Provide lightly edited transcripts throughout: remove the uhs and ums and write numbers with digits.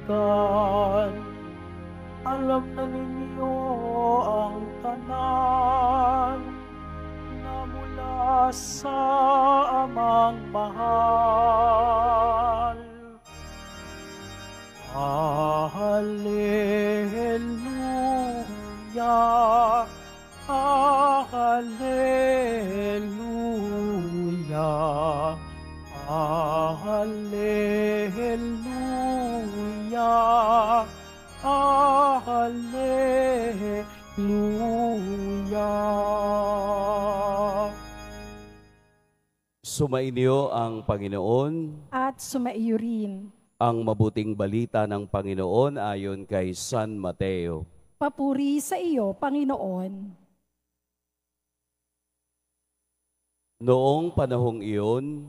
kaibigan, alam na ninyo ang tanan na mula sa amang mahal. Hallelujah, hallelujah, hallelujah, hallelujah. Sumainyo ang Panginoon. At sumaiyo rin. Ang mabuting balita ng Panginoon ayon kay San Mateo. Papuri sa iyo, Panginoon. Noong panahong iyon,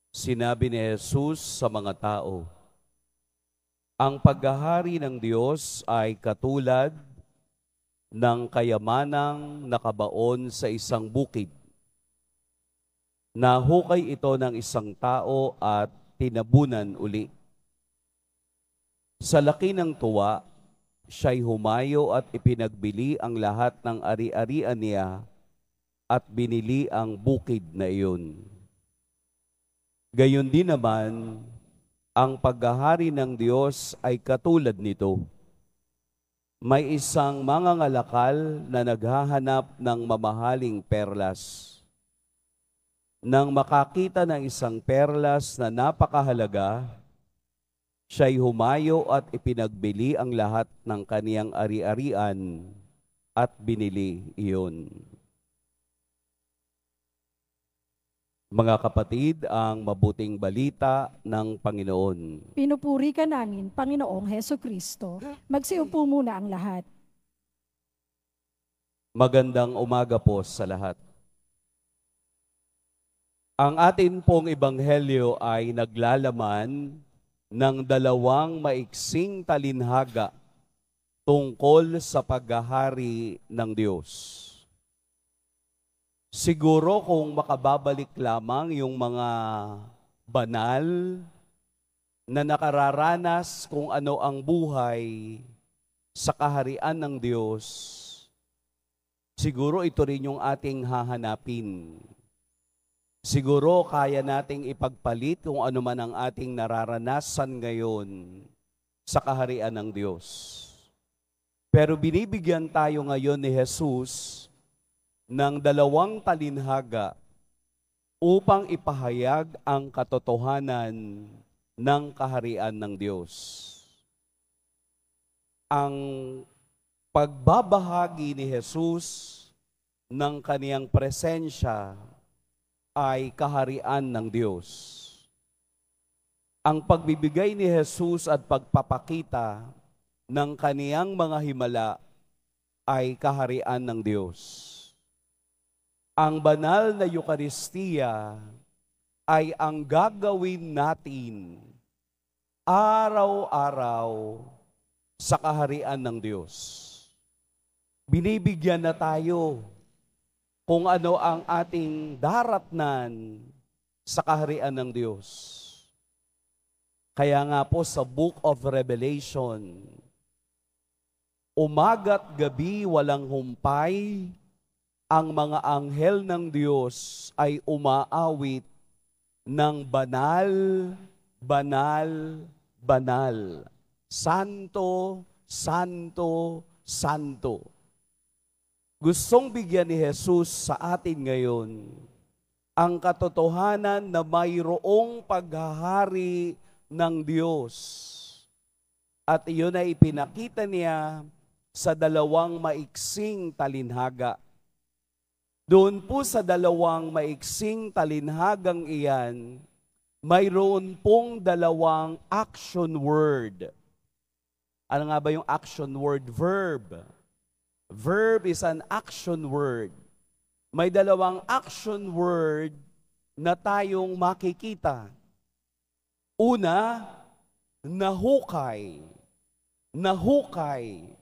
sinabi ni Jesus sa mga tao, ang paghahari ng Diyos ay katulad ng kayamanang nakabaon sa isang bukid. Nahukay ito ng isang tao at tinabunan uli. Sa laki ng tuwa, siya'y humayo at ipinagbili ang lahat ng ari-arian niya at binili ang bukid na iyon. Gayon din naman, ang paghahari ng Diyos ay katulad nito. May isang mangangalakal na naghahanap ng mamahaling perlas. Nang makakita ng isang perlas na napakahalaga, siya'y humayo at ipinagbili ang lahat ng kaniyang ari-arian at binili iyon. Mga kapatid, ang mabuting balita ng Panginoon. Pinupuri ka namin, Panginoong Hesukristo. Magsiupo muna ang lahat. Magandang umaga po sa lahat. Ang atin pong ebanghelyo ay naglalaman ng dalawang maiksing talinhaga tungkol sa paghahari ng Diyos. Siguro kung makababalik lamang yung mga banal na nakararanas kung ano ang buhay sa kaharian ng Diyos, siguro ito rin yung ating hahanapin. Siguro kaya nating ipagpalit kung ano man ang ating nararanasan ngayon sa kaharian ng Diyos. Pero binibigyan tayo ngayon ni Jesus ng dalawang talinhaga upang ipahayag ang katotohanan ng kaharian ng Diyos. Ang pagbabahagi ni Jesus ng kaniyang presensya ay kaharian ng Diyos. Ang pagbibigay ni Jesus at pagpapakita ng kaniyang mga himala ay kaharian ng Diyos. Ang banal na Eukaristiya ay ang gagawin natin araw-araw sa kaharian ng Diyos. Binibigyan na tayo kung ano ang ating daratnan sa kaharian ng Diyos. Kaya nga po sa Book of Revelation, umaga't gabi walang humpay, ang mga anghel ng Diyos ay umaawit ng banal, banal, banal. Santo, santo, santo. Gustong bigyan ni Jesus sa atin ngayon ang katotohanan na mayroong paghahari ng Diyos. At iyon ay ipinakita niya sa dalawang maiksing talinhaga. Doon po sa dalawang maiksing talinhagang iyan, mayroon pong dalawang action word. Ano nga ba yung action word? Verb. Verb is an action word. May dalawang action word na tayong makikita. Una, nahukay. Nahukay.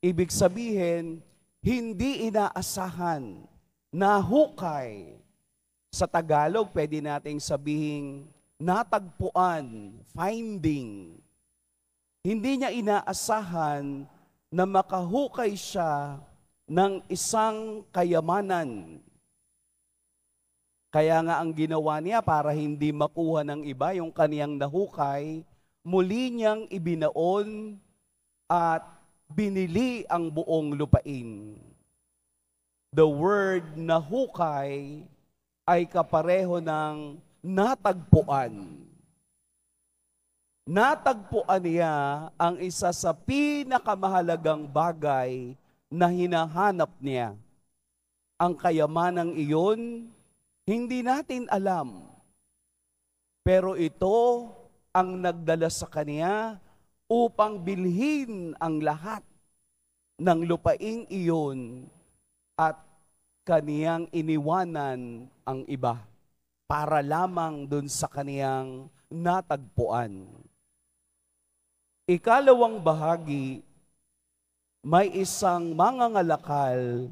Ibig sabihin, hindi inaasahan. Nahukay. Sa Tagalog, pwede nating sabihin, natagpuan, finding. Hindi niya inaasahan na makahukay siya ng isang kayamanan. Kaya nga ang ginawa niya para hindi makuha ng iba yung kaniyang nahukay, muli niyang ibinaon at binili ang buong lupain. The word nahukay ay kapareho ng natagpuan. Natagpuan niya ang isa sa pinakamahalagang bagay na hinahanap niya. Ang kayamanang iyon, hindi natin alam. Pero ito ang nagdala sa kanya upang bilhin ang lahat ng lupaing iyon at kaniyang iniwanan ang iba para lamang dun sa kaniyang natagpuan. Ikalawang bahagi, may isang mangangalakal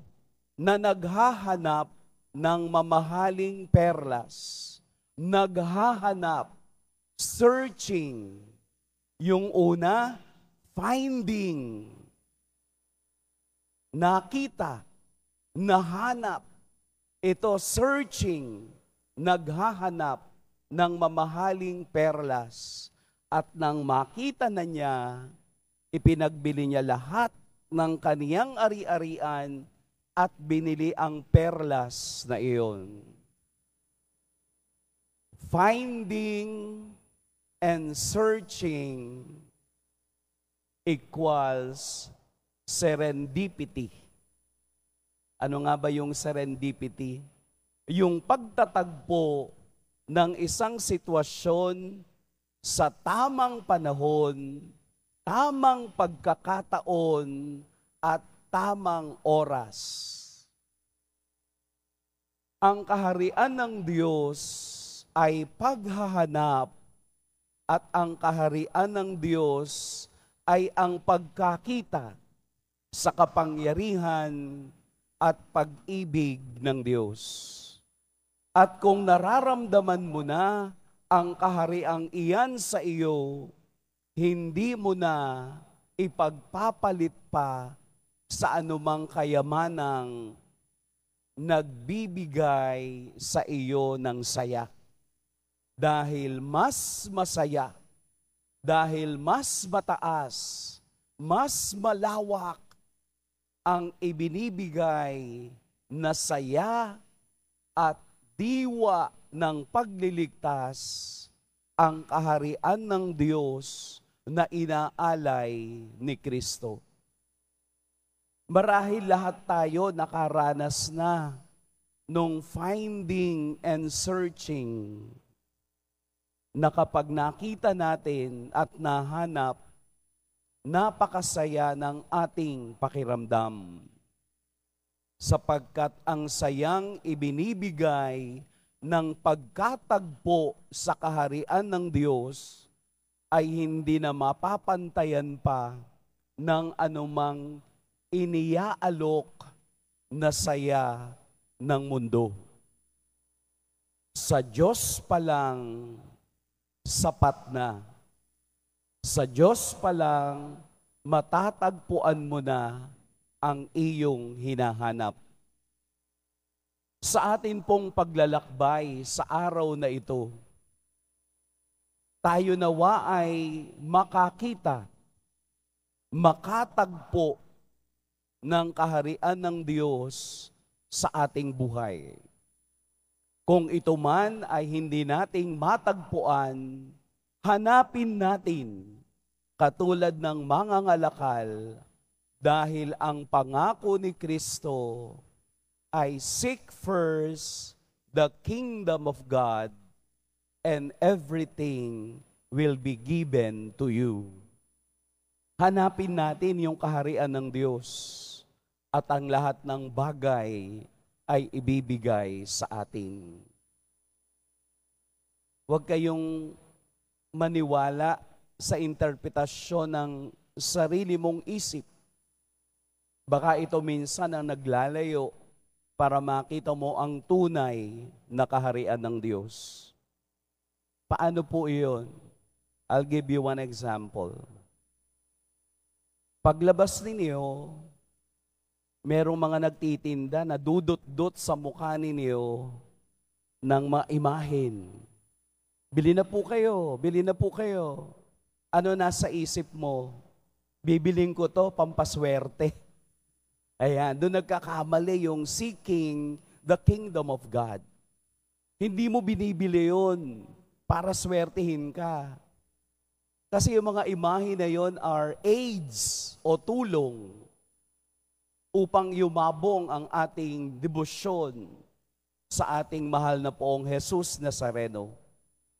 na naghahanap ng mamahaling perlas. Naghahanap, searching. Yung una, finding. Nakita, nahanap. Ito, searching. Naghahanap ng mamahaling perlas. At nang makita na niya, ipinagbili niya lahat ng kaniyang ari-arian at binili ang perlas na iyon. Finding and searching equals serendipity. Ano nga ba yung serendipity? Yung pagtatagpo ng isang sitwasyon sa tamang panahon, tamang pagkakataon, at tamang oras. Ang kaharian ng Diyos ay paghahanap at ang kaharian ng Diyos ay ang pagkakita sa kapangyarihan at pag-ibig ng Diyos. At kung nararamdaman mo na ang kahariang iyan sa iyo, hindi mo na ipagpapalit pa sa anumang kayamanang nagbibigay sa iyo ng saya. Dahil mas masaya, dahil mas mataas, mas malawak ang ibinibigay na saya at diwa ng pagliligtas, ang kaharian ng Diyos na inaalay ni Kristo. Marahil lahat tayo nakaranas na nung finding and searching, na kapag nakita natin at nahanap, napakasaya ng ating pakiramdam. Sapagkat ang sayang ibinibigay ng pagkatagpo sa kaharian ng Diyos ay hindi na mapapantayan pa ng anumang iniaalok na saya ng mundo. Sa Diyos pa lang, sapat na. Sa Diyos pa lang, matatagpuan mo na ang iyong hinahanap. Sa atin pong paglalakbay sa araw na ito, tayo nawa ay makakita, makatagpo ng kaharian ng Diyos sa ating buhay. Kung ito man ay hindi nating matagpuan, hanapin natin katulad ng mangangalakal, dahil ang pangako ni Kristo ay seek first the kingdom of God and everything will be given to you. Hanapin natin yung kaharian ng Diyos at ang lahat ng bagay ay ibibigay sa atin. Huwag kayong maniwala sa interpretasyon ng sarili mong isip. Baka ito minsan ang naglalayo para makita mo ang tunay na kaharian ng Diyos. Paano po iyon? I'll give you one example. Paglabas ninyo, merong mga nagtitinda na dudot-dot sa mukha ninyo ng mga imahen. Bili na po kayo, bili na po kayo. Ano nasa isip mo? Bibiling ko to, pampaswerte. Ayan, doon nagkakamali yung seeking the kingdom of God. Hindi mo binibili yun para swertihin ka. Kasi yung mga imahe na yon are aids o tulong upang yumabong ang ating debosyon sa ating mahal na Poong Jesus Nazareno.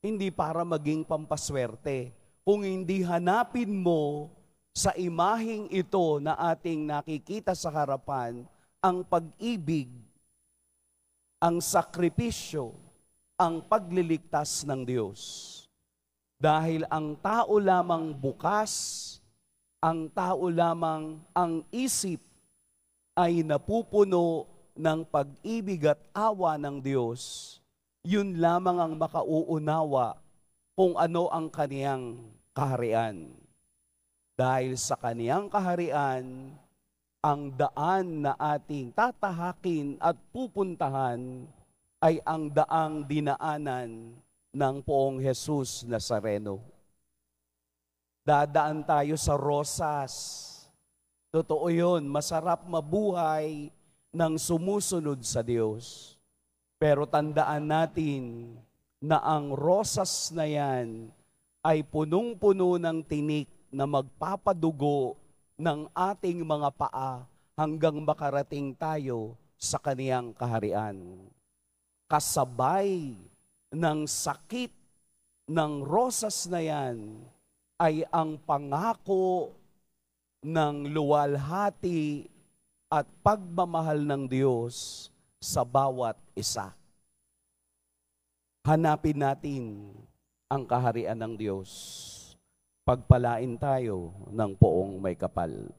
Hindi para maging pampaswerte. Kung hindi hanapin mo sa imaheng ito na ating nakikita sa harapan, ang pag-ibig, ang sakripisyo, ang pagliligtas ng Diyos. Dahil ang tao lamang bukas, ang tao lamang ang isip ay napupuno ng pag-ibig at awa ng Diyos, yun lamang ang makauunawa kung ano ang kaniyang kaharian. Dahil sa kaniyang kaharian, ang daan na ating tatahakin at pupuntahan ay ang daang dinaanan ng Poong Jesus Nazareno. Dadaan tayo sa rosas. Totoo yun, masarap mabuhay ng sumusunod sa Diyos. Pero tandaan natin na ang rosas na yan ay punong-puno ng tinik na magpapadugo ng ating mga paa hanggang makarating tayo sa kaniyang kaharian. Kasabay ng sakit ng rosas na yan ay ang pangako ng luwalhati at pagmamahal ng Diyos sa bawat isa. Hanapin natin ang kaharian ng Diyos. Pagpalain tayo ng Poong May Kapal.